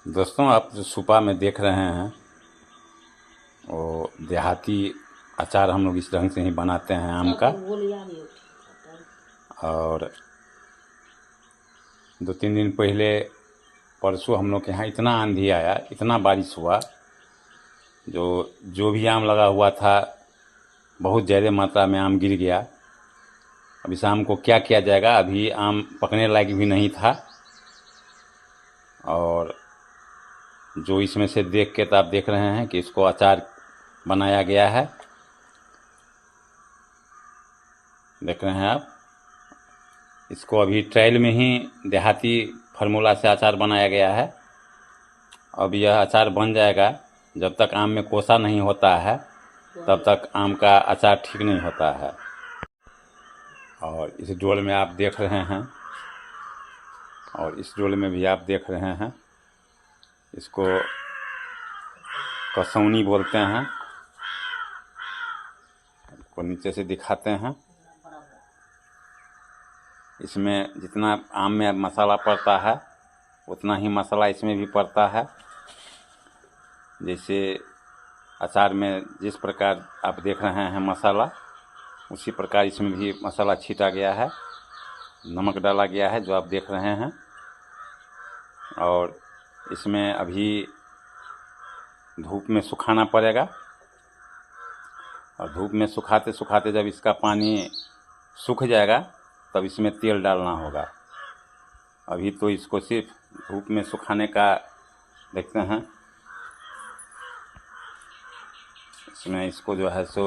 दोस्तों, आप जो सुपा में देख रहे हैं वो देहाती अचार हम लोग इस ढंग से ही बनाते हैं आम का। और 2-3 दिन पहले परसों हम लोग के यहाँ इतना आंधी आया, इतना बारिश हुआ, जो भी आम लगा हुआ था बहुत ज़्यादा मात्रा में आम गिर गया। अब इस आम को क्या किया जाएगा, अभी आम पकने लायक भी नहीं था। और जो इसमें से देख के तो आप देख रहे हैं कि इसको अचार बनाया गया है। देख रहे हैं आप, इसको अभी ट्रायल में ही देहाती फार्मूला से अचार बनाया गया है। अब यह अचार बन जाएगा, जब तक आम में कोसा नहीं होता है तब तक आम का अचार ठीक नहीं होता है। और इस डोल में आप देख रहे हैं, और इस डोल में भी आप देख रहे हैं, इसको कसौनी बोलते हैं। को नीचे से दिखाते हैं। इसमें जितना आम में मसाला पड़ता है उतना ही मसाला इसमें भी पड़ता है। जैसे अचार में जिस प्रकार आप देख रहे हैं मसाला, उसी प्रकार इसमें भी मसाला छीटा गया है, नमक डाला गया है जो आप देख रहे हैं। और इसमें अभी धूप में सुखाना पड़ेगा, और धूप में सुखाते सुखाते जब इसका पानी सूख जाएगा तब इसमें तेल डालना होगा। अभी तो इसको सिर्फ धूप में सुखाने का देखते हैं। इसमें इसको जो है सो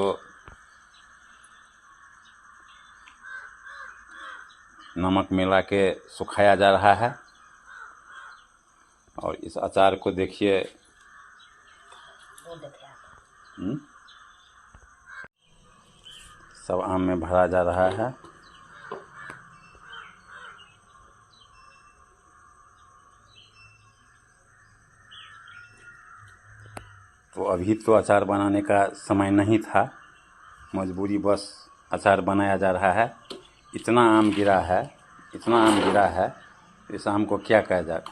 नमक मिला के सुखाया जा रहा है। और इस अचार को देखिए, सब आम में भरा जा रहा है। तो अभी तो अचार बनाने का समय नहीं था, मजबूरी बस अचार बनाया जा रहा है। इतना आम गिरा है, इतना आम गिरा है, इस आम को क्या कहा जाए,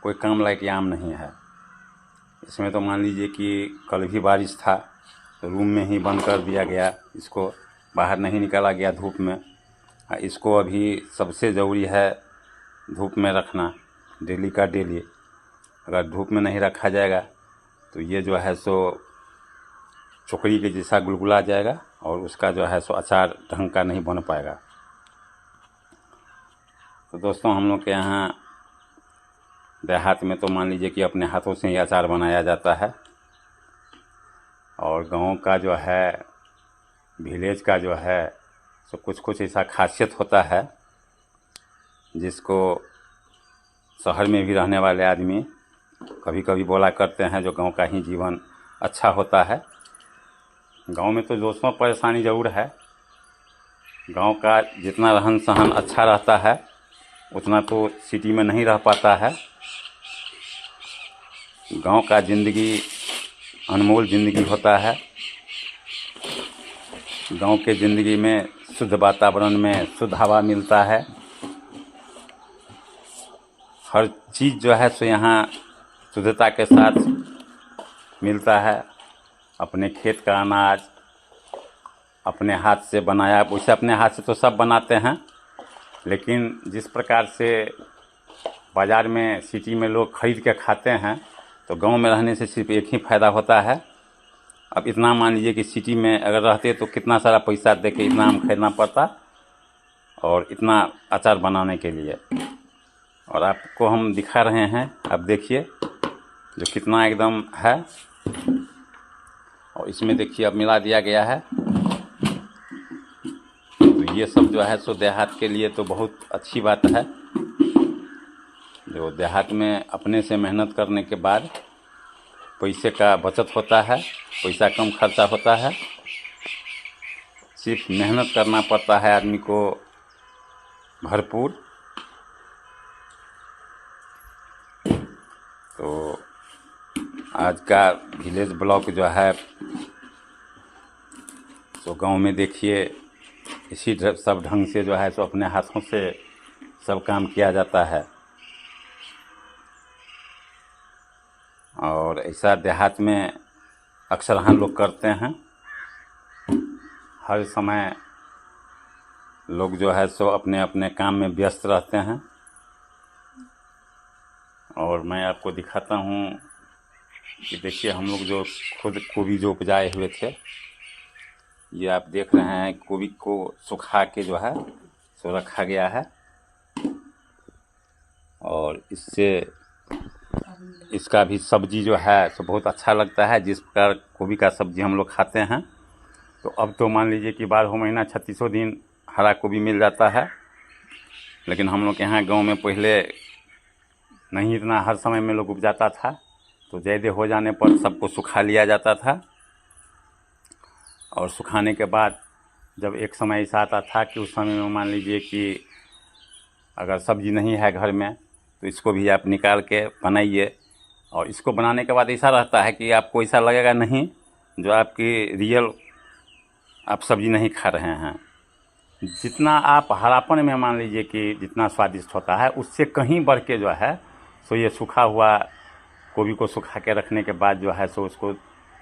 कोई काम लायक आम नहीं है। इसमें तो मान लीजिए कि कल भी बारिश था तो रूम में ही बंद कर दिया गया, इसको बाहर नहीं निकाला गया धूप में। इसको अभी सबसे ज़रूरी है धूप में रखना, डेली का डेली। अगर धूप में नहीं रखा जाएगा तो ये जो है सो चोकरी के जैसा गुलगुला जाएगा, और उसका जो है सो अचार ढंग का नहीं बन पाएगा। तो दोस्तों, हम लोग के यहाँ देहात में तो मान लीजिए कि अपने हाथों से ही अचार बनाया जाता है। और गांव का जो है, विलेज का जो है सो कुछ कुछ ऐसा खासियत होता है जिसको शहर में भी रहने वाले आदमी कभी कभी बोला करते हैं जो गांव का ही जीवन अच्छा होता है। गांव में तो दोस्तों परेशानी ज़रूर है। गांव का जितना रहन सहन अच्छा रहता है उतना तो सिटी में नहीं रह पाता है। गांव का ज़िंदगी अनमोल ज़िंदगी होता है। गांव के ज़िंदगी में शुद्ध वातावरण में शुद्ध हवा मिलता है। हर चीज़ जो है सो यहाँ शुद्धता के साथ मिलता है। अपने खेत का अनाज अपने हाथ से बनाया, वैसे अपने हाथ से तो सब बनाते हैं, लेकिन जिस प्रकार से बाज़ार में सिटी में लोग खरीद के खाते हैं, तो गांव में रहने से सिर्फ एक ही फ़ायदा होता है। अब इतना मान लीजिए कि सिटी में अगर रहते तो कितना सारा पैसा दे के इतना आम खरीदना पड़ता, और इतना अचार बनाने के लिए। और आपको हम दिखा रहे हैं, आप देखिए जो कितना एकदम है। और इसमें देखिए अब मिला दिया गया है। तो ये सब जो है सो देहात के लिए तो बहुत अच्छी बात है। जो देहात में अपने से मेहनत करने के बाद पैसे का बचत होता है, पैसा कम खर्चा होता है। सिर्फ मेहनत करना पड़ता है आदमी को भरपूर। तो आज का विलेज ब्लॉग जो है तो गांव में देखिए इसी सब ढंग से जो है तो अपने हाथों से सब काम किया जाता है। और ऐसा देहात में अक्सर हम लोग करते हैं। हर समय लोग जो है सो अपने अपने काम में व्यस्त रहते हैं। और मैं आपको दिखाता हूँ कि देखिए हम लोग जो खुद गोभी जो उपजाए हुए थे, ये आप देख रहे हैं, गोभी को सुखा के जो है सो रखा गया है। और इससे इसका भी सब्जी जो है सो बहुत अच्छा लगता है। जिस प्रकार गोभी का सब्जी हम लोग खाते हैं, तो अब तो मान लीजिए कि 12 महीना 36 दिन हरा गोभी मिल जाता है। लेकिन हम लोग के यहाँ गांव में पहले नहीं इतना हर समय में लोग उपजाता था, तो ज़्यादा हो जाने पर सबको सुखा लिया जाता था। और सुखाने के बाद जब एक समय ऐसा आता था कि उस समय में मान लीजिए कि अगर सब्जी नहीं है घर में, तो इसको भी आप निकाल के बनाइए। और इसको बनाने के बाद ऐसा रहता है कि आपको ऐसा लगेगा नहीं जो आपकी रियल आप सब्जी नहीं खा रहे हैं। जितना आप हरापन में मान लीजिए कि जितना स्वादिष्ट होता है, उससे कहीं बढ़ के जो है सो ये सूखा हुआ गोभी को सुखा के रखने के बाद जो है सो उसको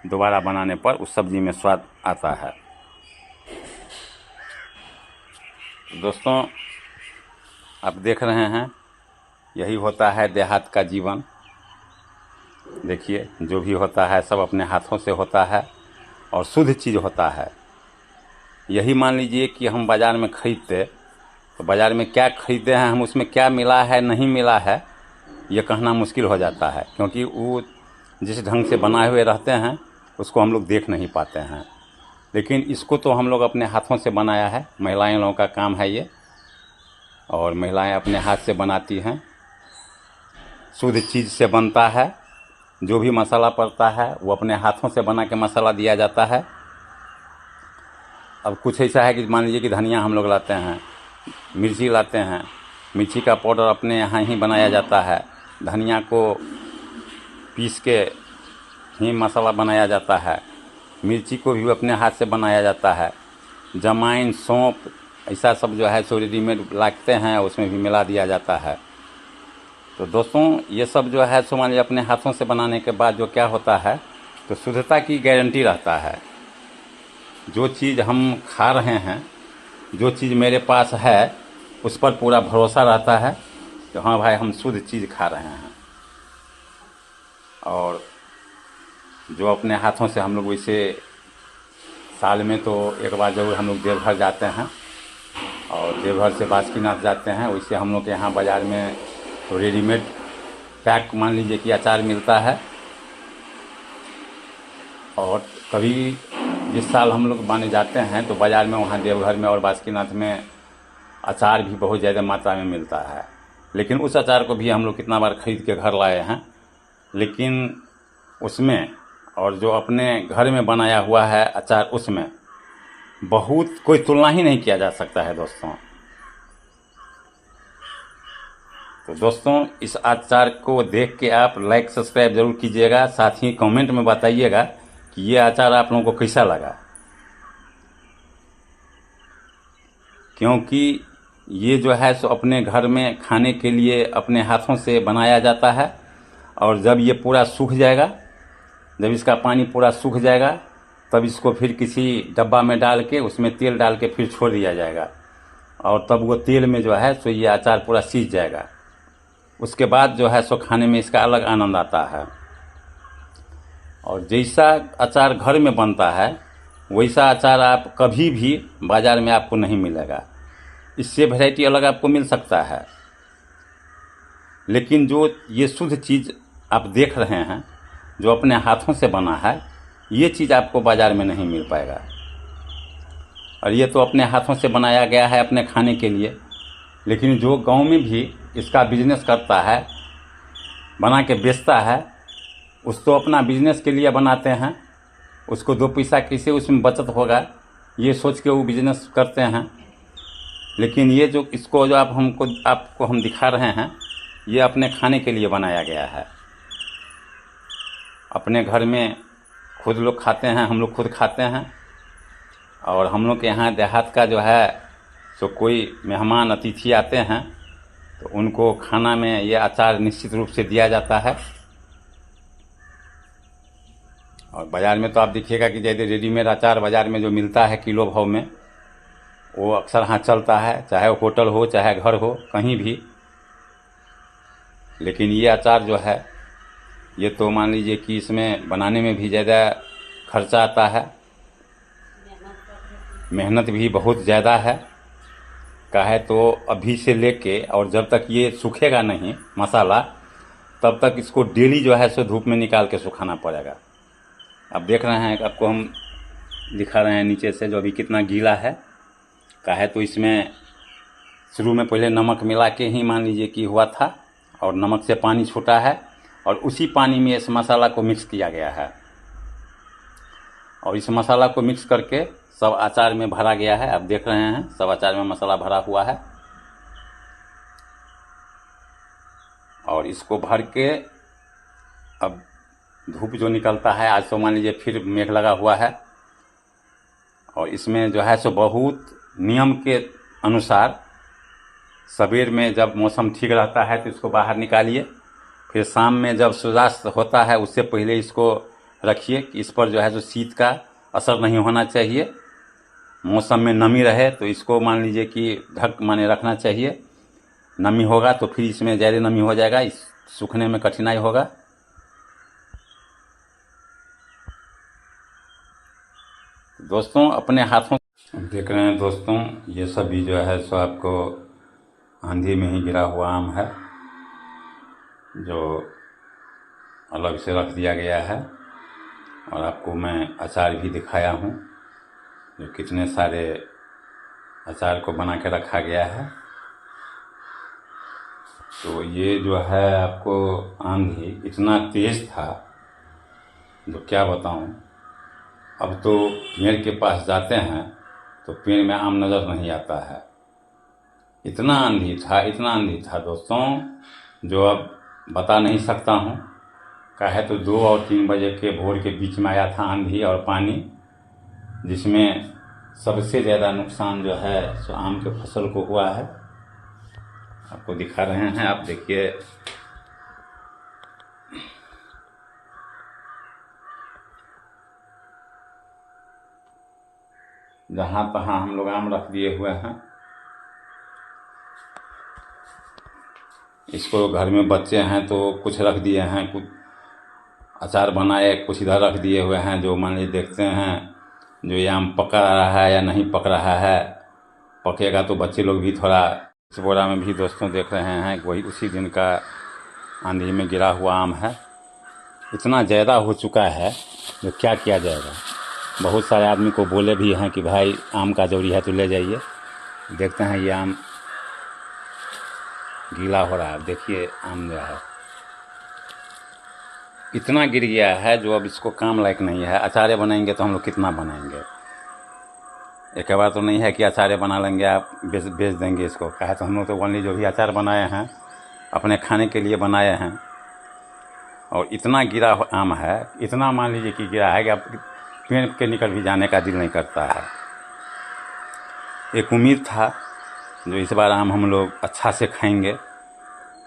दोबारा बनाने पर उस सब्जी में स्वाद आता है। दोस्तों, आप देख रहे हैं, यही होता है देहात का जीवन। देखिए जो भी होता है सब अपने हाथों से होता है और शुद्ध चीज़ होता है। यही मान लीजिए कि हम बाज़ार में ख़रीदते, तो बाज़ार में क्या ख़रीदते हैं हम, उसमें क्या मिला है नहीं मिला है ये कहना मुश्किल हो जाता है, क्योंकि वो जिस ढंग से बनाए हुए रहते हैं उसको हम लोग देख नहीं पाते हैं। लेकिन इसको तो हम लोग अपने हाथों से बनाया है, महिलाएं लोगों का काम है ये, और महिलाएं अपने हाथ से बनाती हैं। शुद्ध चीज़ से बनता है। जो भी मसाला पड़ता है वो अपने हाथों से बना के मसाला दिया जाता है। अब कुछ ऐसा है कि मान लीजिए कि धनिया हम लोग लाते हैं, मिर्ची लाते हैं, मिर्ची का पाउडर अपने यहाँ ही बनाया जाता है। धनिया को पीस के ही मसाला बनाया जाता है। मिर्ची को भी अपने हाथ से बनाया जाता है। जमाइन, सौंफ, ऐसा सब जो है सो रेडीमेड लाते हैं, उसमें भी मिला दिया जाता है। तो दोस्तों, ये सब जो है सो मान लीजिए अपने हाथों से बनाने के बाद जो क्या होता है, तो शुद्धता की गारंटी रहता है। जो चीज़ हम खा रहे हैं, जो चीज़ मेरे पास है, उस पर पूरा भरोसा रहता है कि हाँ भाई हम शुद्ध चीज़ खा रहे हैं। और जो अपने हाथों से हम लोग, वैसे साल में तो एक बार जरूर हम लोग देवघर जाते हैं, और देवघर से बासुकीनाथ जाते हैं। वैसे हम लोग के यहाँ बाज़ार में तो रेडीमेड पैक मान लीजिए कि अचार मिलता है। और कभी जिस साल हम लोग माने जाते हैं तो बाज़ार में, वहाँ देवघर में और बासुकीनाथ में अचार भी बहुत ज़्यादा मात्रा में मिलता है। लेकिन उस अचार को भी हम लोग कितना बार ख़रीद के घर लाए हैं, लेकिन उसमें और जो अपने घर में बनाया हुआ है अचार, उसमें बहुत कोई तुलना ही नहीं किया जा सकता है दोस्तों। तो दोस्तों, इस अचार को देख के आप लाइक सब्सक्राइब ज़रूर कीजिएगा। साथ ही कमेंट में बताइएगा कि ये अचार आप लोगों को कैसा लगा, क्योंकि ये जो है सो अपने घर में खाने के लिए अपने हाथों से बनाया जाता है। और जब ये पूरा सूख जाएगा, जब इसका पानी पूरा सूख जाएगा, तब इसको फिर किसी डब्बा में डाल के उसमें तेल डाल के फिर छोड़ दिया जाएगा। और तब वो तेल में जो है सो ये अचार पूरा सीज जाएगा। उसके बाद जो है सो खाने में इसका अलग आनंद आता है। और जैसा अचार घर में बनता है, वैसा अचार आप कभी भी बाज़ार में आपको नहीं मिलेगा। इससे वैरायटी अलग आपको मिल सकता है, लेकिन जो ये शुद्ध चीज़ आप देख रहे हैं, जो अपने हाथों से बना है, ये चीज़ आपको बाज़ार में नहीं मिल पाएगा। और ये तो अपने हाथों से बनाया गया है अपने खाने के लिए। लेकिन जो गांव में भी इसका बिजनेस करता है, बना के बेचता है, उसको अपना बिजनेस के लिए बनाते हैं। उसको 2 पैसा कैसे उसमें बचत होगा, ये सोच के वो बिजनेस करते हैं। लेकिन ये जो इसको जो आपको हम दिखा रहे हैं, ये अपने खाने के लिए बनाया गया है। अपने घर में खुद लोग खाते हैं, हम लोग खुद खाते हैं। और हम लोग के यहाँ देहात का जो है सो कोई मेहमान अतिथि आते हैं, तो उनको खाना में ये अचार निश्चित रूप से दिया जाता है। और बाज़ार में तो आप देखिएगा कि जैसे रेडीमेड अचार बाज़ार में जो मिलता है किलो भाव में, वो अक्सर हाथ चलता है, चाहे होटल हो चाहे घर हो कहीं भी। लेकिन ये अचार जो है ये तो मान लीजिए कि इसमें बनाने में भी ज़्यादा खर्चा आता है, मेहनत भी बहुत ज़्यादा है। काहे तो अभी से लेके और जब तक ये सूखेगा नहीं मसाला, तब तक इसको डेली जो है सो धूप में निकाल के सुखाना पड़ेगा। अब देख रहे हैं, आपको हम दिखा रहे हैं नीचे से जो अभी कितना गीला है। काहे तो इसमें शुरू में पहले नमक मिला के ही मान लीजिए कि हुआ था, और नमक से पानी छूटा है और उसी पानी में इस मसाला को मिक्स किया गया है, और इस मसाला को मिक्स करके सब अचार में भरा गया है। आप देख रहे हैं सब अचार में मसाला भरा हुआ है, और इसको भर के अब धूप जो निकलता है, आज तो मान लीजिए फिर मेघ लगा हुआ है, और इसमें जो है सो बहुत नियम के अनुसार सवेर में जब मौसम ठीक रहता है तो इसको बाहर निकालिए, फिर शाम में जब सूर्यास्त होता है उससे पहले इसको रखिए कि इस पर जो है सो शीत का असर नहीं होना चाहिए। मौसम में नमी रहे तो इसको मान लीजिए कि ढक माने रखना चाहिए। नमी होगा तो फिर इसमें ज़्यादा नमी हो जाएगा, इस सूखने में कठिनाई होगा। दोस्तों अपने हाथों देख रहे हैं दोस्तों, ये सभी जो है सो आपको आंधी में ही गिरा हुआ आम है, जो अलग से रख दिया गया है। और आपको मैं अचार भी दिखाया हूँ, जो कितने सारे अचार को बना के रखा गया है। तो ये जो है आपको आंधी इतना तेज़ था जो क्या बताऊं। अब तो पेड़ के पास जाते हैं तो पेड़ में आम नज़र नहीं आता है। इतना आंधी था, इतना आंधी था दोस्तों, जो अब बता नहीं सकता हूँ। काहे तो 2 और 3 बजे के भोर के बीच में आया था आंधी और पानी, जिसमें सबसे ज़्यादा नुकसान जो है सो आम के फसल को हुआ है। आपको दिखा रहे हैं, आप देखिए। जहाँ तहाँ हम लोग आम रख दिए हुए हैं। इसको घर में बच्चे हैं तो कुछ रख दिए हैं, कुछ अचार बनाए, कुछ इधर रख दिए हुए हैं, जो मान लीजिए देखते हैं जो ये आम पक रहा है या नहीं पक रहा है। पकेगा तो बच्चे लोग भी थोड़ा, इस बोरा में भी दोस्तों देख रहे हैं वही उसी दिन का आंधी में गिरा हुआ आम है। इतना ज़्यादा हो चुका है जो क्या किया जाएगा। बहुत सारे आदमी को बोले भी हैं कि भाई आम का जरूरी है तो ले जाइए। देखते हैं ये आम गीला हो रहा है, देखिए आम जो है इतना गिर गया है जो अब इसको काम लायक नहीं है। अचारे बनाएंगे तो हम लोग कितना बनाएंगे, एक बार तो नहीं है कि अचारे बना लेंगे आप बेच देंगे इसको। कहे तो हम लोग तो ओनली जो भी अचार बनाए हैं अपने खाने के लिए बनाए हैं, और इतना गिरा आम है, इतना मान लीजिए कि गिरा है कि आप पेड़ के निकल भी जाने का दिल नहीं करता है। एक उम्मीद था जो इस बार आम हम लोग अच्छा से खाएंगे,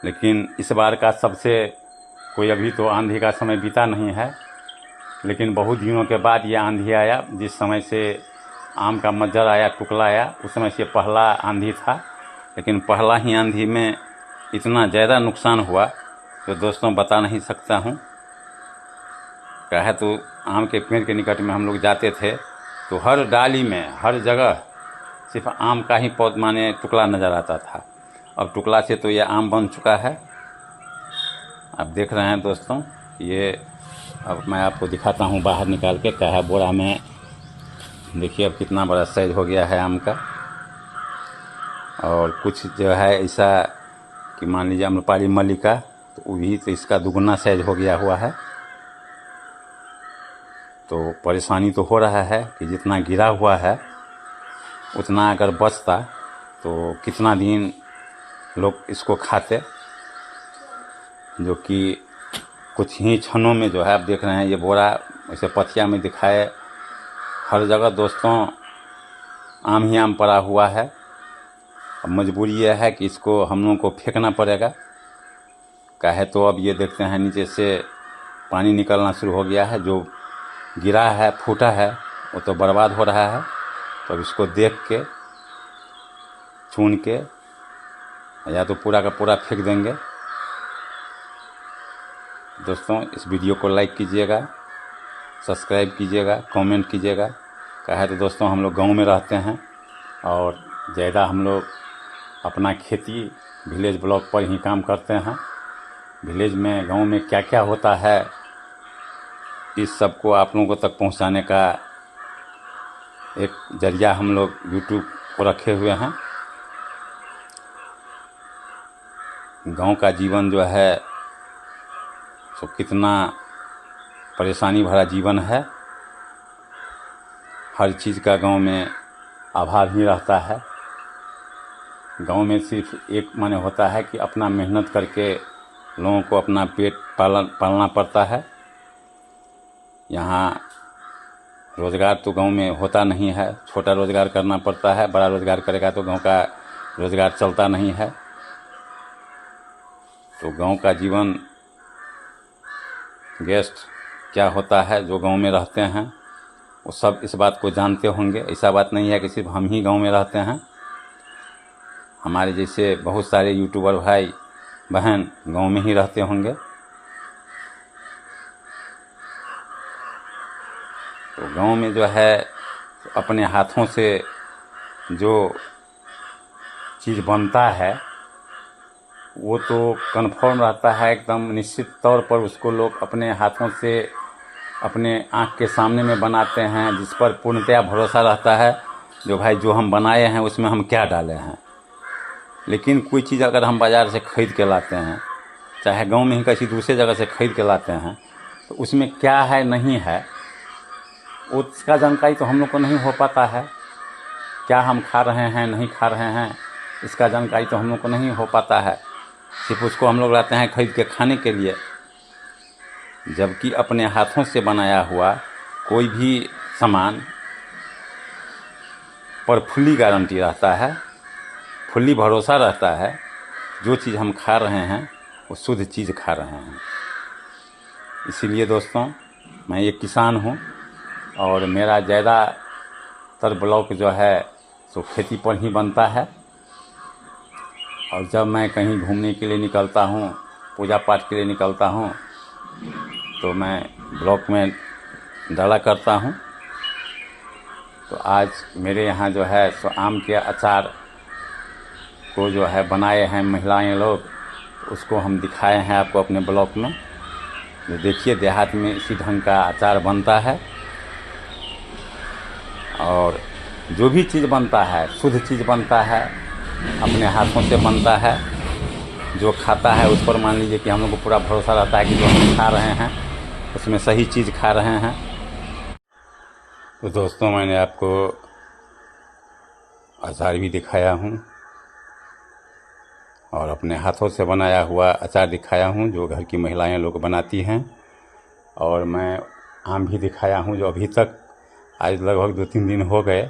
लेकिन इस बार का सबसे कोई अभी तो आंधी का समय बीता नहीं है, लेकिन बहुत दिनों के बाद ये आंधी आया। जिस समय से आम का मज्जर आया, टुकला आया, उस समय से पहला आंधी था। लेकिन पहला ही आंधी में इतना ज़्यादा नुकसान हुआ तो दोस्तों बता नहीं सकता हूँ। कहे तो आम के पेड़ के निकट में हम लोग जाते थे तो हर डाली में, हर जगह सिर्फ आम का ही पौध माने टुकला नज़र आता था। अब टुकला से तो ये आम बन चुका है। आप देख रहे हैं दोस्तों, ये अब मैं आपको दिखाता हूँ बाहर निकाल के। क्या है बोरा में, देखिए अब कितना बड़ा साइज हो गया है आम का। और कुछ जो है ऐसा कि मान लीजिए अम्रपाली मल्लिका, तो वो भी तो इसका दुगुना साइज हो गया हुआ है। तो परेशानी तो हो रहा है कि जितना गिरा हुआ है उतना अगर बचता तो कितना दिन लोग इसको खाते, जो कि कुछ ही क्षणों में जो है आप देख रहे हैं ये बोरा ऐसे पथिया में दिखाए। हर जगह दोस्तों आम ही आम पड़ा हुआ है। अब मजबूरी यह है कि इसको हम लोगों को फेंकना पड़ेगा। काहे तो अब ये देखते हैं नीचे से पानी निकलना शुरू हो गया है, जो गिरा है, फूटा है, वो तो बर्बाद हो रहा है। तो अब इसको देख के, चुन के, या तो पूरा का पूरा फेंक देंगे। दोस्तों, इस वीडियो को लाइक कीजिएगा, सब्सक्राइब कीजिएगा, कमेंट कीजिएगा। क्या है तो दोस्तों, हम लोग गांव में रहते हैं और ज़्यादा हम लोग अपना खेती विलेज ब्लॉग पर ही काम करते हैं। विलेज में, गांव में क्या क्या होता है, इस सब को आप लोगों तक पहुंचाने का एक जरिया हम लोग यूट्यूब को रखे हुए हैं। गांव का जीवन जो है तो कितना परेशानी भरा जीवन है। हर चीज़ का गांव में अभाव ही रहता है। गांव में सिर्फ एक माने होता है कि अपना मेहनत करके लोगों को अपना पेट पालना पड़ता है। यहाँ रोज़गार तो गांव में होता नहीं है, छोटा रोज़गार करना पड़ता है। बड़ा रोज़गार करेगा तो गांव का रोज़गार चलता नहीं है। तो गांव का जीवन, गेस्ट क्या होता है जो गांव में रहते हैं, वो सब इस बात को जानते होंगे। ऐसा बात नहीं है कि सिर्फ हम ही गांव में रहते हैं। हमारे जैसे बहुत सारे यूट्यूबर भाई बहन गांव में ही रहते होंगे। तो गांव में जो है अपने हाथों से जो चीज़ बनता है वो तो कन्फर्म रहता है, एकदम निश्चित तौर पर उसको लोग अपने हाथों से अपने आँख के सामने में बनाते हैं, जिस पर पूर्णतया भरोसा रहता है जो भाई जो हम बनाए हैं उसमें हम क्या डाले हैं। लेकिन कोई चीज़ अगर हम बाज़ार से ख़रीद के लाते हैं, चाहे गांव में ही किसी दूसरे जगह से ख़रीद के लाते हैं, तो उसमें क्या है नहीं है उसका जानकारी तो हम लोग को नहीं हो पाता है। क्या हम खा रहे हैं नहीं खा रहे हैं इसका जानकारी तो हम लोग को नहीं हो पाता है। सिर्फ उसको हम लोग लाते हैं खरीद के खाने के लिए। जबकि अपने हाथों से बनाया हुआ कोई भी सामान पर फुल्ली गारंटी रहता है, फुल्ली भरोसा रहता है। जो चीज़ हम खा रहे हैं वो शुद्ध चीज़ खा रहे हैं। इसीलिए दोस्तों, मैं एक किसान हूँ और मेरा ज़्यादातर ब्लॉग जो है तो खेती पर ही बनता है। और जब मैं कहीं घूमने के लिए निकलता हूँ, पूजा पाठ के लिए निकलता हूँ, तो मैं ब्लॉग में डाला करता हूँ। तो आज मेरे यहाँ जो है तो आम के अचार को जो है बनाए हैं महिलाएं लोग, उसको हम दिखाए हैं आपको अपने ब्लॉग में। तो देखिए, देहात में इसी ढंग का अचार बनता है। और जो भी चीज़ बनता है शुद्ध चीज़ बनता है, अपने हाथों से बनता है। जो खाता है उस पर मान लीजिए कि हम लोग को पूरा भरोसा रहता है कि जो हम खा रहे हैं उसमें सही चीज़ खा रहे हैं। तो दोस्तों, मैंने आपको अचार भी दिखाया हूँ और अपने हाथों से बनाया हुआ अचार दिखाया हूँ जो घर की महिलाएं लोग बनाती हैं। और मैं आम भी दिखाया हूँ जो अभी तक, आज लगभग 2-3 दिन हो गए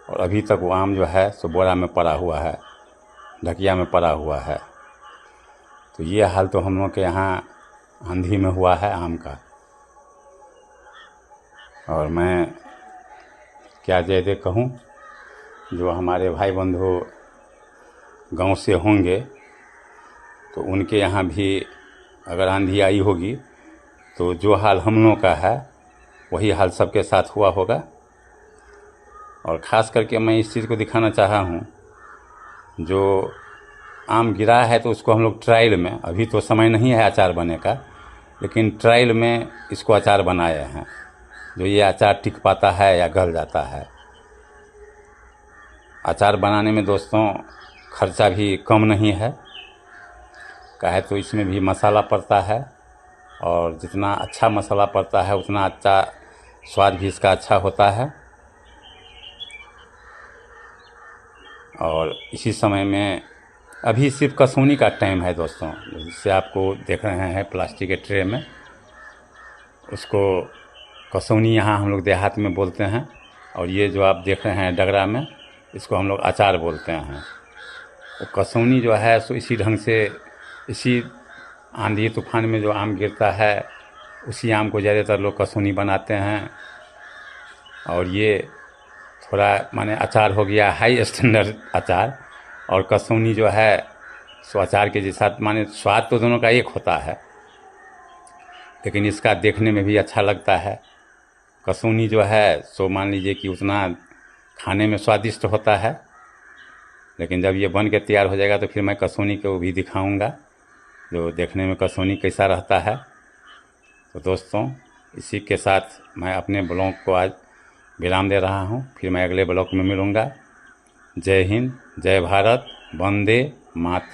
और अभी तक वो आम जो है सो बोरा में पड़ा हुआ है, ढकिया में पड़ा हुआ है। तो ये हाल तो हम लोग के यहाँ आंधी में हुआ है आम का। और मैं क्या ज़्यादा कहूँ, जो हमारे भाई बंधु गांव से होंगे तो उनके यहाँ भी अगर आंधी आई होगी तो जो हाल हम लोगों का है वही हाल सबके साथ हुआ होगा। और ख़ास करके मैं इस चीज़ को दिखाना चाहा हूँ, जो आम गिरा है तो उसको हम लोग ट्रायल में, अभी तो समय नहीं है अचार बने का, लेकिन ट्रायल में इसको अचार बनाए हैं। जो ये अचार टिक पाता है या गल जाता है। अचार बनाने में दोस्तों खर्चा भी कम नहीं है। काहे तो इसमें भी मसाला पड़ता है और जितना अच्छा मसाला पड़ता है उतना अच्छा स्वाद भी इसका अच्छा होता है। और इसी समय में अभी सिर्फ कसौनी का टाइम है दोस्तों, जिससे आपको देख रहे हैं प्लास्टिक के ट्रे में, उसको कसौनी यहाँ हम लोग देहात में बोलते हैं। और ये जो आप देख रहे हैं डगरा में, इसको हम लोग अचार बोलते हैं। तो कसौनी जो है सो इसी ढंग से, इसी आंधी तूफान में जो आम गिरता है उसी आम को ज़्यादातर लोग कसूनी बनाते हैं। और ये थोड़ा माने अचार हो गया हाई स्टैंडर्ड अचार, और कसूनी जो है सो अचार के जैसा माने स्वाद तो दोनों का एक होता है, लेकिन इसका देखने में भी अच्छा लगता है। कसूनी जो है सो मान लीजिए कि उतना खाने में स्वादिष्ट होता है, लेकिन जब ये बन के तैयार हो जाएगा तो फिर मैं कसूनी को भी दिखाऊंगा जो देखने में कसूनी कैसा रहता है। तो दोस्तों, इसी के साथ मैं अपने ब्लॉग को आज विराम दे रहा हूँ। फिर मैं अगले ब्लॉग में मिलूँगा। जय हिंद, जय भारत, वंदे मातरम।